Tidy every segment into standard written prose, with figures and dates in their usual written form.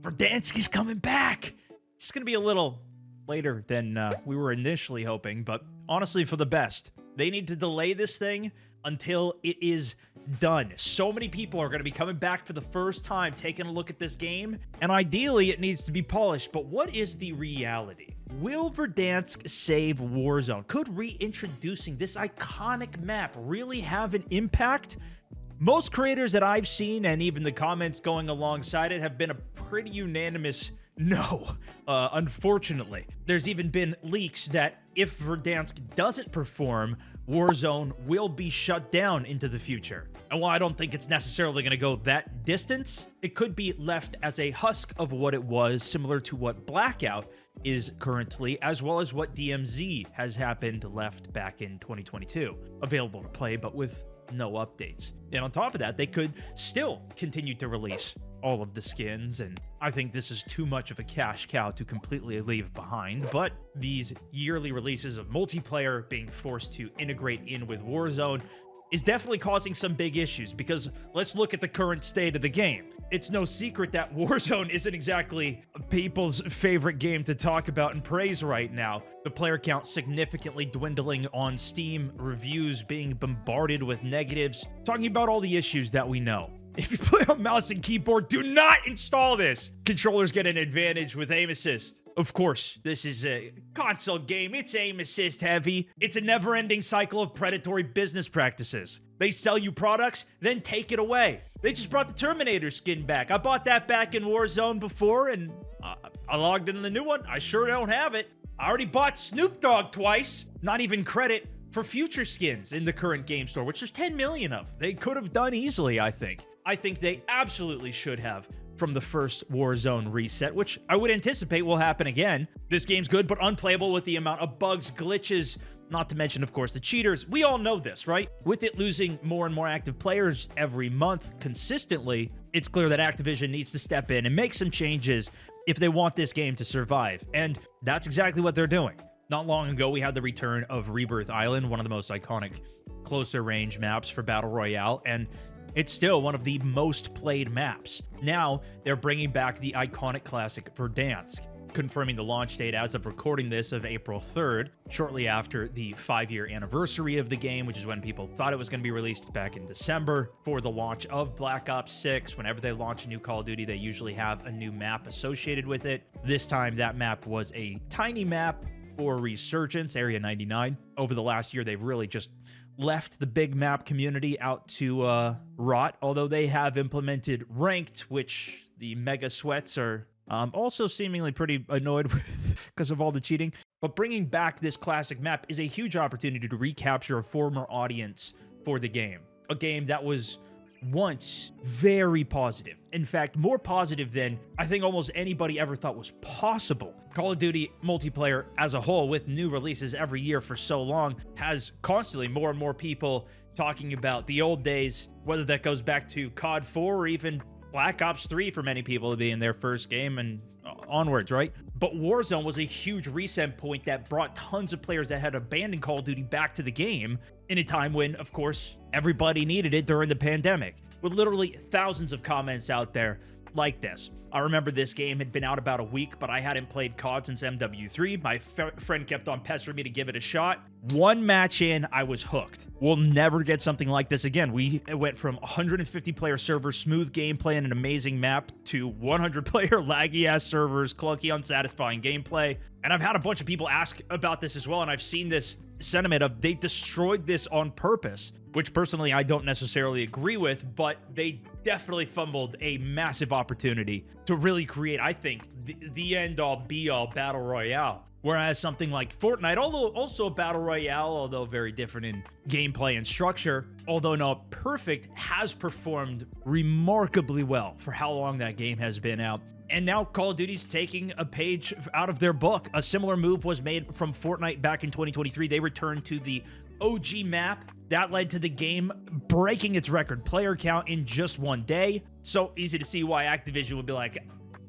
Verdansk is coming back. It's going to be a little later than we were initially hoping, but honestly for the best. They need to delay this thing until it is done. So many people are going to be coming back for the first time, taking a look at this game, and ideally it needs to be polished. But what is the reality? Will Verdansk save Warzone? Could reintroducing this iconic map really have an impact? Most creators that I've seen, and even the comments going alongside it, have been a pretty unanimous no, unfortunately. There's even been leaks that if Verdansk doesn't perform, Warzone will be shut down into the future. And while I don't think it's necessarily going to go that distance, it could be left as a husk of what it was, similar to what Blackout is currently, as well as what DMZ has happened left back in 2022. Available to play, but with no updates. And on top of that, they could still continue to release all of the skins, and I think this is too much of a cash cow to completely leave behind. But these yearly releases of multiplayer being forced to integrate in with Warzone is definitely causing some big issues, because let's look at the current state of the game. It's no secret that Warzone isn't exactly people's favorite game to talk about and praise right now. The player count significantly dwindling on Steam, reviews being bombarded with negatives, talking about all the issues that we know. If you play on mouse and keyboard, do not install this. Controllers get an advantage with aim assist. Of course, this is a console game. It's aim assist heavy. It's a never-ending cycle of predatory business practices. They sell you products, then take it away. They just brought the Terminator skin back. I bought that back in Warzone before, and I logged into the new one. I sure don't have it. I already bought Snoop Dogg twice. Not even credit for future skins in the current game store, which there's 10 million of. They could have done easily, I think. I think they absolutely should have from the first Warzone reset, which I would anticipate will happen again. This game's good, but unplayable with the amount of bugs, glitches, not to mention, of course, the cheaters. We all know this, right? With it losing more and more active players every month consistently, it's clear that Activision needs to step in and make some changes if they want this game to survive. And that's exactly what they're doing. Not long ago, we had the return of Rebirth Island, one of the most iconic closer range maps for Battle Royale, and it's still one of the most played maps. Now, they're bringing back the iconic classic Verdansk, confirming the launch date as of recording this of April 3rd, shortly after the 5-year anniversary of the game, which is when people thought it was going to be released back in December. For the launch of Black Ops 6, whenever they launch a new Call of Duty, they usually have a new map associated with it. This time, that map was a tiny map for Resurgence, Area 99. Over the last year, they've really just left the big map community out to rot, although they have implemented Ranked, which the Mega Sweats are also seemingly pretty annoyed with because of all the cheating. But bringing back this classic map is a huge opportunity to recapture a former audience for the game. A game that was once very positive. In fact, more positive than I think almost anybody ever thought was possible. Call of Duty multiplayer as a whole, with new releases every year for so long, has constantly more and more people talking about the old days, whether that goes back to COD 4 or even Black Ops 3 for many people to be in their first game and onwards, right? But Warzone was a huge reset point that brought tons of players that had abandoned Call of Duty back to the game in a time when, of course, everybody needed it during the pandemic, with literally thousands of comments out there like this. I remember this game had been out about a week, but I hadn't played COD since MW3. My friend kept on pestering me to give it a shot. One match in, I was hooked. We'll never get something like this again. We went from 150-player servers, smooth gameplay, and an amazing map, to 100-player laggy-ass servers, clunky, unsatisfying gameplay. And I've had a bunch of people ask about this as well, and I've seen this sentiment of they destroyed this on purpose, which personally I don't necessarily agree with, but they definitely fumbled a massive opportunity to really create, I think, the end-all be-all battle royale. Whereas something like Fortnite, although also a battle royale, although very different in gameplay and structure, although not perfect, has performed remarkably well for how long that game has been out. And now Call of Duty's taking a page out of their book. A similar move was made from Fortnite back in 2023. They returned to the OG map. That led to the game breaking its record player count in just one day. So easy to see why Activision would be like,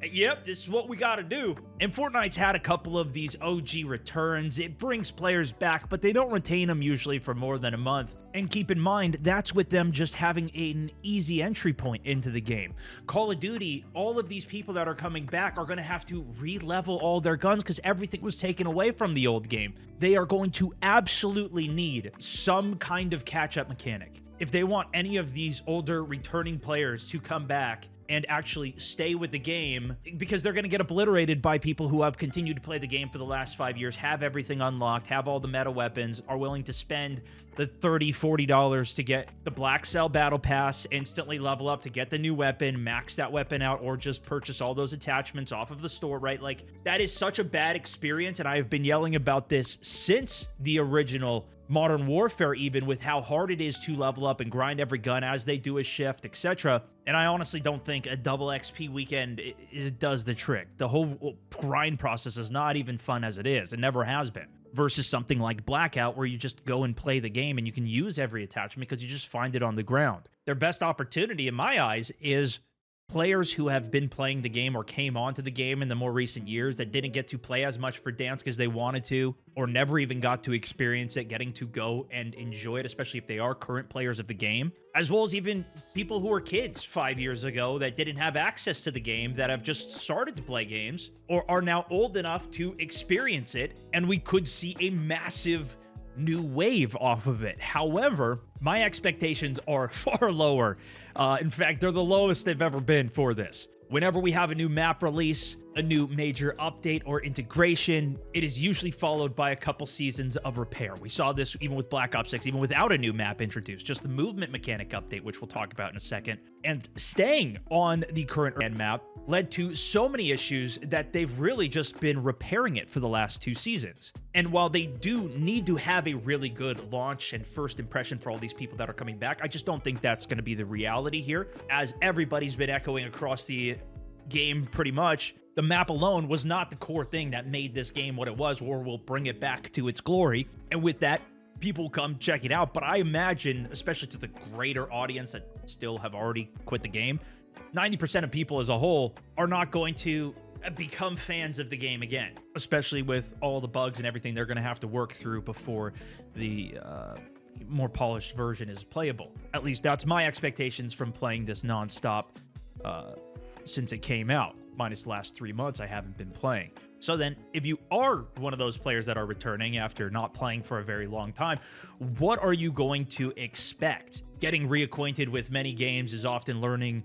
Yep, this is what we gotta do. And Fortnite's had a couple of these OG returns. It brings players back, but they don't retain them usually for more than a month. And keep in mind, that's with them just having an easy entry point into the game. Call of Duty, all of these people that are coming back are gonna have to re-level all their guns because everything was taken away from the old game. They are going to absolutely need some kind of catch-up mechanic. If they want any of these older returning players to come back and actually stay with the game, because they're going to get obliterated by people who have continued to play the game for the last 5 years, have everything unlocked, have all the meta weapons, are willing to spend the $30, $40 to get the Black Cell Battle Pass, instantly level up to get the new weapon, max that weapon out, or just purchase all those attachments off of the store, right? Like, that is such a bad experience, and I have been yelling about this since the original Modern Warfare, even with how hard it is to level up and grind every gun as they do a shift, etc. And I honestly don't think a double XP weekend it does the trick. The whole grind process is not even fun as it is. It never has been. Versus something like Blackout, where you just go and play the game and you can use every attachment because you just find it on the ground. Their best opportunity, in my eyes, is players who have been playing the game or came onto the game in the more recent years that didn't get to play as much Verdansk as they wanted to, or never even got to experience it, getting to go and enjoy it, especially if they are current players of the game, as well as even people who were kids 5 years ago that didn't have access to the game, that have just started to play games, or are now old enough to experience it, and we could see a massive new wave off of it. However, my expectations are far lower. In fact, they're the lowest they've ever been for this. Whenever we have a new map release, a new major update or integration, it is usually followed by a couple seasons of repair. We saw this even with Black Ops 6, even without a new map introduced, just the movement mechanic update, which we'll talk about in a second. And staying on the current map led to so many issues that they've really just been repairing it for the last 2 seasons. And while they do need to have a really good launch and first impression for all these people that are coming back, I just don't think that's going to be the reality here, as everybody's been echoing across the game pretty much. The map alone was not the core thing that made this game what it was, or will bring it back to its glory. And with that, people come check it out. But I imagine, especially to the greater audience that still have already quit the game, 90% of people as a whole are not going to become fans of the game again, especially with all the bugs and everything they're going to have to work through before the more polished version is playable. At least that's my expectations from playing this nonstop since it came out. Minus the last 3 months I haven't been playing. So then, if you are one of those players that are returning after not playing for a very long time, what are you going to expect? Getting reacquainted with many games is often learning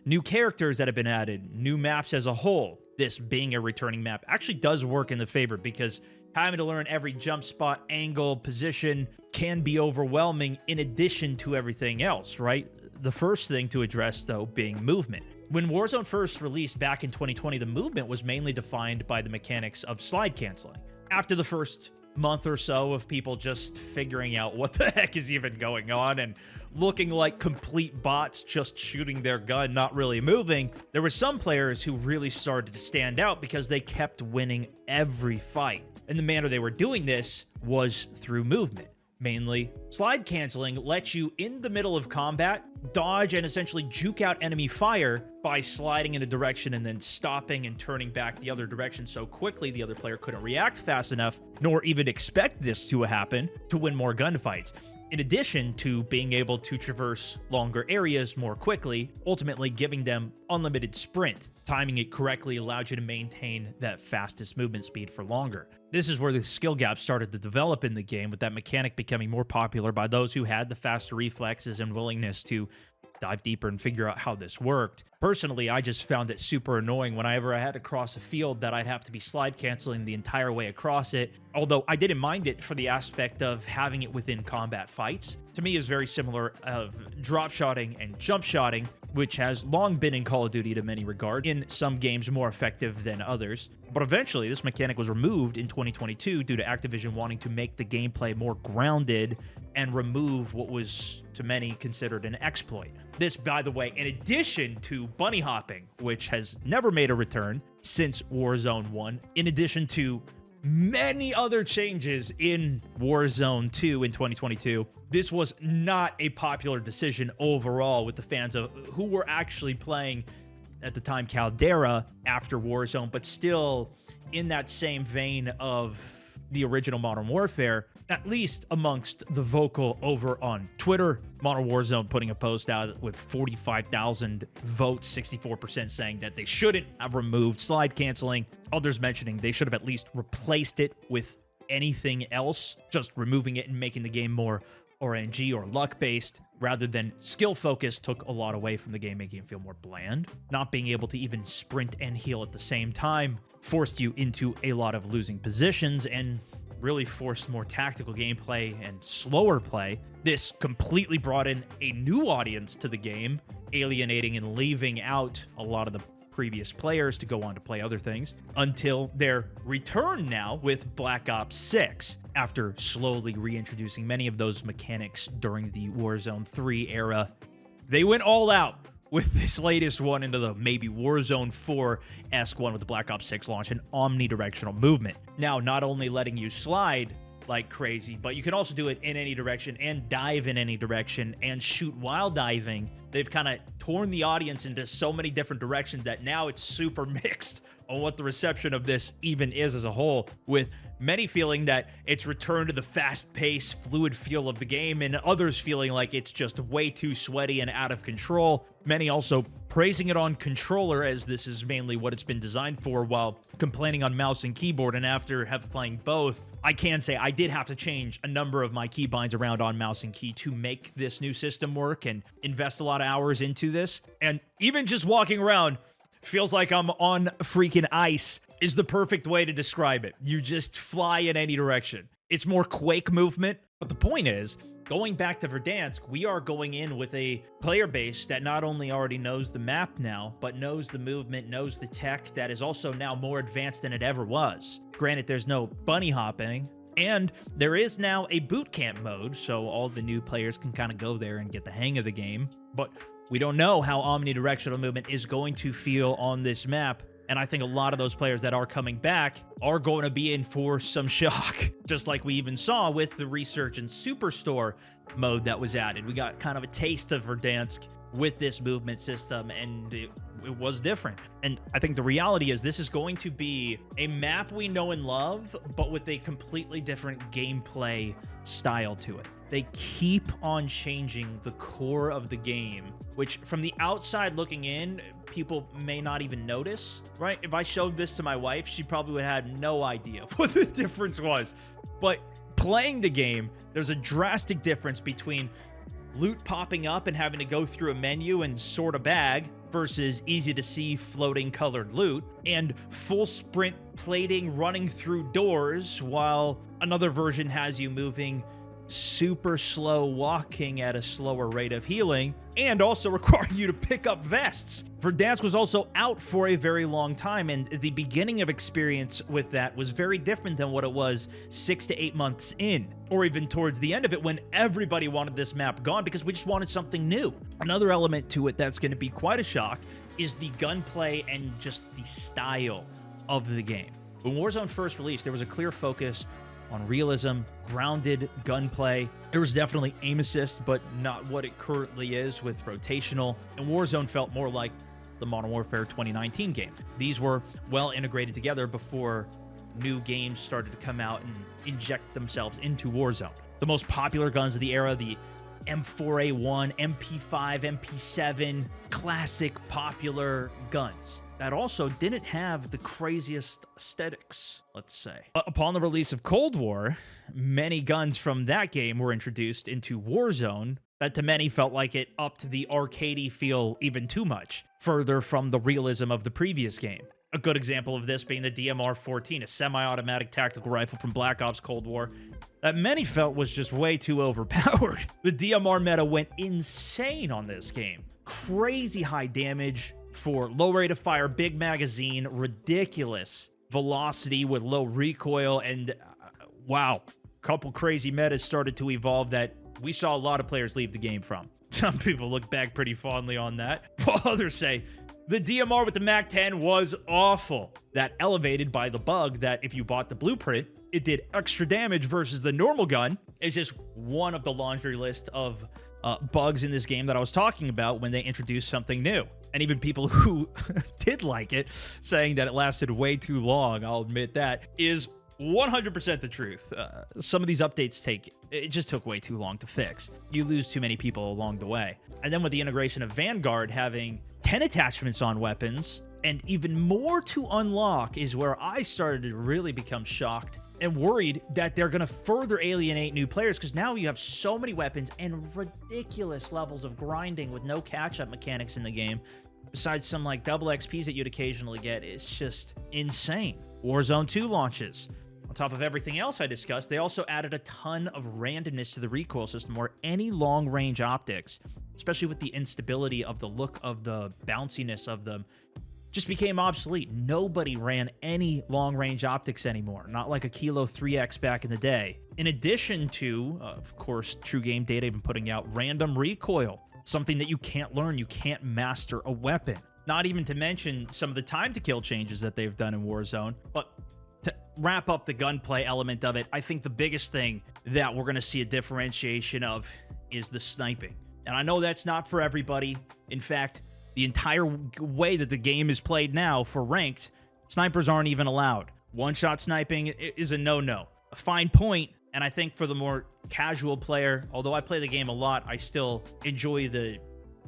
new characters that have been added, new maps as a whole. This being a returning map actually does work in the favor, because having to learn every jump spot, angle, position can be overwhelming in addition to everything else, right? The first thing to address, though, being movement. When Warzone first released back in 2020, the movement was mainly defined by the mechanics of slide canceling. After the first month or so of people just figuring out what the heck is even going on and looking like complete bots just shooting their gun, not really moving, there were some players who really started to stand out because they kept winning every fight. And the manner they were doing this was through movement. Mainly, slide canceling lets you, in the middle of combat, dodge and essentially juke out enemy fire by sliding in a direction and then stopping and turning back the other direction so quickly the other player couldn't react fast enough, nor even expect this to happen, to win more gunfights. In addition to being able to traverse longer areas more quickly, ultimately giving them unlimited sprint. Timing it correctly allowed you to maintain that fastest movement speed for longer. This is where the skill gap started to develop in the game, with that mechanic becoming more popular by those who had the faster reflexes and willingness to dive deeper and figure out how this worked. Personally, I just found it super annoying whenever I had to cross a field that I'd have to be slide canceling the entire way across it. Although I didn't mind it for the aspect of having it within combat fights. To me, is very similar of drop shotting and jump shotting, which has long been in Call of Duty to many regards, in some games more effective than others. But eventually, this mechanic was removed in 2022 due to Activision wanting to make the gameplay more grounded and remove what was, to many, considered an exploit. This, by the way, in addition to bunny hopping, which has never made a return since Warzone 1, in addition to many other changes in Warzone 2 in 2022, this was not a popular decision overall with the fans of who were actually playing at the time Caldera after Warzone, but still in that same vein of the original Modern Warfare, at least amongst the vocal over on Twitter. Modern Warzone putting a post out with 45,000 votes, 64% saying that they shouldn't have removed slide canceling. Others mentioning they should have at least replaced it with anything else, just removing it and making the game more RNG or luck-based rather than skill-focused took a lot away from the game, making it feel more bland. Not being able to even sprint and heal at the same time forced you into a lot of losing positions and really forced more tactical gameplay and slower play. This completely brought in a new audience to the game, alienating and leaving out a lot of the previous players to go on to play other things until their return now with Black Ops 6 after slowly reintroducing many of those mechanics during the Warzone 3 era. They went all out with this latest one into the maybe Warzone 4-esque one with the Black Ops 6 launch, an omnidirectional movement. Now, not only letting you slide like crazy, but you can also do it in any direction and dive in any direction and shoot while diving. They've kind of torn the audience into so many different directions that now it's super mixed on what the reception of this even is as a whole, with many feeling that it's returned to the fast-paced, fluid feel of the game, and others feeling like it's just way too sweaty and out of control. Many also praising it on controller, as this is mainly what it's been designed for, while complaining on mouse and keyboard. And after playing both, I can say I did have to change a number of my keybinds around on mouse and key to make this new system work and invest a lot of hours into this. And even just walking around feels like I'm on freaking ice is the perfect way to describe it. You just fly in any direction. It's more Quake movement. But the point is, going back to Verdansk, we are going in with a player base that not only already knows the map now, but knows the movement, knows the tech that is also now more advanced than it ever was. Granted, there's no bunny hopping, and there is now a boot camp mode, so all the new players can kind of go there and get the hang of the game. But we don't know how omnidirectional movement is going to feel on this map. And I think a lot of those players that are coming back are going to be in for some shock, just like we even saw with the Resurgent Superstore mode that was added. We got kind of a taste of Verdansk with this movement system, and it was different. And I think the reality is this is going to be a map we know and love, but with a completely different gameplay style to it. They keep on changing the core of the game, which from the outside looking in, people may not even notice, right? If I showed this to my wife, she probably would have had no idea what the difference was. But playing the game, there's a drastic difference between loot popping up and having to go through a menu and sort a bag versus easy to see floating colored loot, and full sprint plating running through doors, while another version has you moving super slow, walking at a slower rate of healing, and also requiring you to pick up vests. Verdansk was also out for a very long time, and the beginning of experience with that was very different than what it was 6 to 8 months in, or even towards the end of it when everybody wanted this map gone because we just wanted something new. Another element to it that's going to be quite a shock is the gunplay and just the style of the game. When Warzone first released, there was a clear focus on realism, grounded gunplay. There was definitely aim assist, but not what it currently is with rotational. And Warzone felt more like the Modern Warfare 2019 game. These were well integrated together before new games started to come out and inject themselves into Warzone. The most popular guns of the era, the M4A1, MP5, MP7, classic popular guns that also didn't have the craziest aesthetics, let's say. Upon the release of Cold War, many guns from that game were introduced into Warzone that to many felt like it upped the arcadey feel even too much, further from the realism of the previous game. A good example of this being the DMR-14, a semi-automatic tactical rifle from Black Ops Cold War that many felt was just way too overpowered. The DMR meta went insane on this game. Crazy high damage for low rate of fire, big magazine, ridiculous velocity with low recoil, and wow, a couple crazy metas started to evolve that we saw a lot of players leave the game from. Some people look back pretty fondly on that, while others say the DMR with the MAC-10 was awful. That elevated by the bug that if you bought the blueprint, it did extra damage versus the normal gun. It's just one of the laundry list of bugs in this game that I was talking about when they introduced something new. And even people who did like it, saying that it lasted way too long, I'll admit that, is 100% the truth. Some of these updates it just took way too long to fix. You lose too many people along the way. And then with the integration of Vanguard having 10 attachments on weapons and even more to unlock is where I started to really become shocked and worried that they're going to further alienate new players, because now you have so many weapons and ridiculous levels of grinding with no catch-up mechanics in the game. Besides some like double XPs that you'd occasionally get, it's just insane. Warzone 2 launches. On top of everything else I discussed, they also added a ton of randomness to the recoil system or any long-range optics, especially with the instability of the look of the bounciness of them, just became obsolete. Nobody ran any long-range optics anymore, not like a Kilo 3X back in the day. In addition to, of course, True Game Data even putting out random recoil, something that you can't learn, you can't master a weapon. Not even to mention some of the time to kill changes that they've done in Warzone. But to wrap up the gunplay element of it, I think the biggest thing that we're going to see a differentiation of is the sniping. And I know that's not for everybody. In fact, the entire way that the game is played now for ranked, snipers aren't even allowed. One-shot sniping is a no-no. A fine point, and I think for the more casual player, although I play the game a lot, I still enjoy the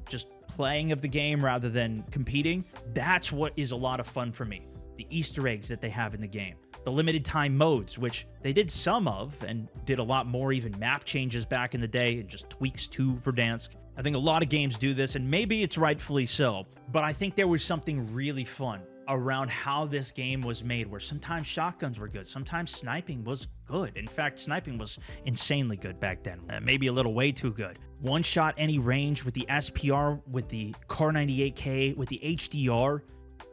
just playing of the game rather than competing. That's what is a lot of fun for me. The Easter eggs that they have in the game. The limited time modes, which they did some of and did a lot more, even map changes back in the day and just tweaks to Verdansk. I think a lot of games do this, and maybe it's rightfully so, but I think there was something really fun around how this game was made, where sometimes shotguns were good, sometimes sniping was good. In fact, sniping was insanely good back then, maybe a little way too good. One shot any range with the SPR, with the Car 98K, with the HDR,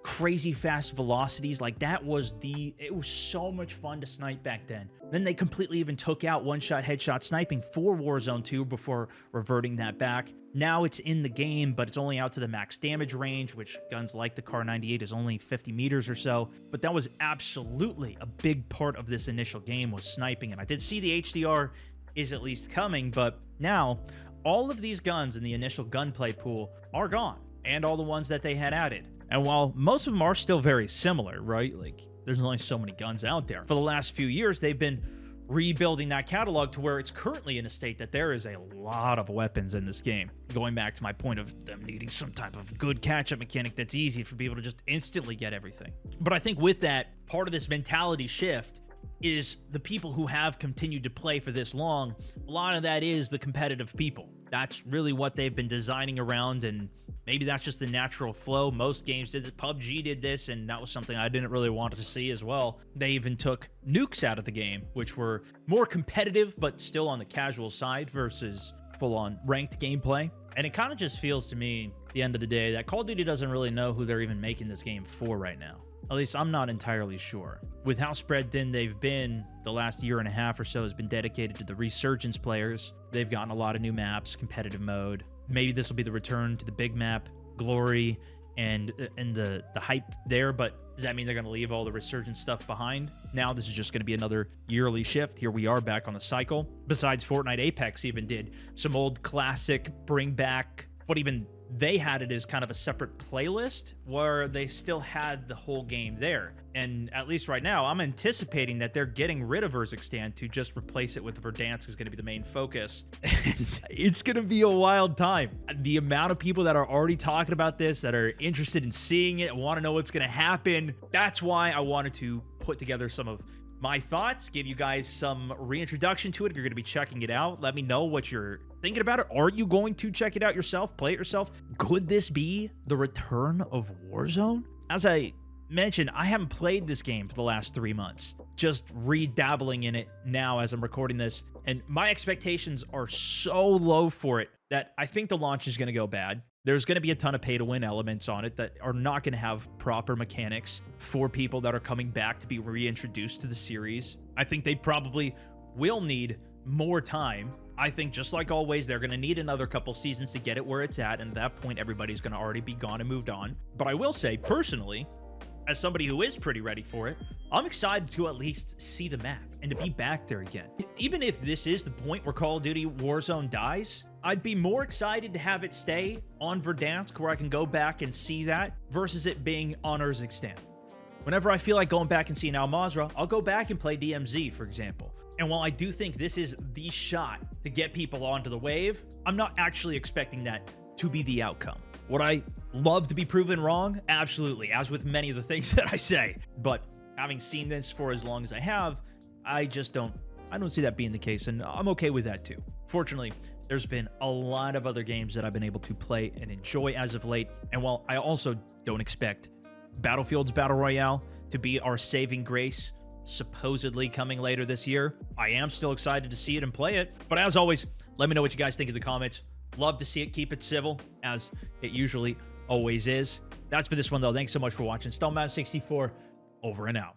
crazy fast velocities. Like it was so much fun to snipe back then. Then they completely even took out one-shot headshot sniping for Warzone 2 before reverting that back. Now it's in the game, but it's only out to the max damage range, which guns like the Car 98 is only 50 meters or so. But that was absolutely a big part of this initial game, was sniping. And I did see the HDR is at least coming, but now all of these guns in the initial gunplay pool are gone, and all the ones that they had added. And while most of them are still very similar, right? Like, there's only so many guns out there. For the last few years, they've been rebuilding that catalog to where it's currently in a state that there is a lot of weapons in this game. Going back to my point of them needing some type of good catch-up mechanic that's easy for people to just instantly get everything. But I think with that, part of this mentality shift is the people who have continued to play for this long. A lot of that is the competitive people. That's really what they've been designing around, and maybe that's just the natural flow. Most games did it. PUBG did this, and that was something I didn't really want to see as well. They even took nukes out of the game, which were more competitive, but still on the casual side versus full-on ranked gameplay. And it kind of just feels to me, at the end of the day, that Call of Duty doesn't really know who they're even making this game for right now. At least I'm not entirely sure. With how spread thin they've been, the last year and a half or so has been dedicated to the Resurgence players. They've gotten a lot of new maps, competitive mode. Maybe this will be the return to the big map, Glory, and the hype there, but does that mean they're going to leave all the Resurgence stuff behind? Now this is just going to be another yearly shift. Here we are back on the cycle. Besides Fortnite, Apex even did some old classic bring back, what even they had it as kind of a separate playlist where they still had the whole game there. And at least right now, I'm anticipating that they're getting rid of Verdansk to just replace it with Verdansk is going to be the main focus. And it's going to be a wild time. The amount of people that are already talking about this, that are interested in seeing it, want to know what's going to happen. That's why I wanted to put together some of my thoughts, give you guys some reintroduction to it. If you're going to be checking it out, let me know what you're thinking about it. Are you going to check it out yourself, play it yourself? Could this be the return of Warzone? As I mentioned, I haven't played this game for the last 3 months, just redabbling in it now as I'm recording this, and my expectations are so low for it that I think the launch is going to go bad. There's going to be a ton of pay-to-win elements on it that are not going to have proper mechanics for people that are coming back to be reintroduced to the series. I think they probably will need more time. I think, just like always, they're going to need another couple seasons to get it where it's at, and at that point, everybody's going to already be gone and moved on. But I will say, personally, as somebody who is pretty ready for it, I'm excited to at least see the map and to be back there again. Even if this is the point where Call of Duty Warzone dies, I'd be more excited to have it stay on Verdansk, where I can go back and see that, versus it being on Urzikstan. Whenever I feel like going back and seeing Al Mazrah, I'll go back and play DMZ, for example. And while I do think this is the shot to get people onto the wave, I'm not actually expecting that to be the outcome. Would I love to be proven wrong? Absolutely, as with many of the things that I say. But having seen this for as long as I have, I don't see that being the case, and I'm okay with that too. Fortunately, there's been a lot of other games that I've been able to play and enjoy as of late. And while I also don't expect Battlefield's Battle Royale to be our saving grace, supposedly coming later this year, I am still excited to see it and play it. But as always, let me know what you guys think in the comments. Love to see it. Keep it civil, as it usually always is. That's for this one, though. Thanks so much for watching. Stelmass64, over and out.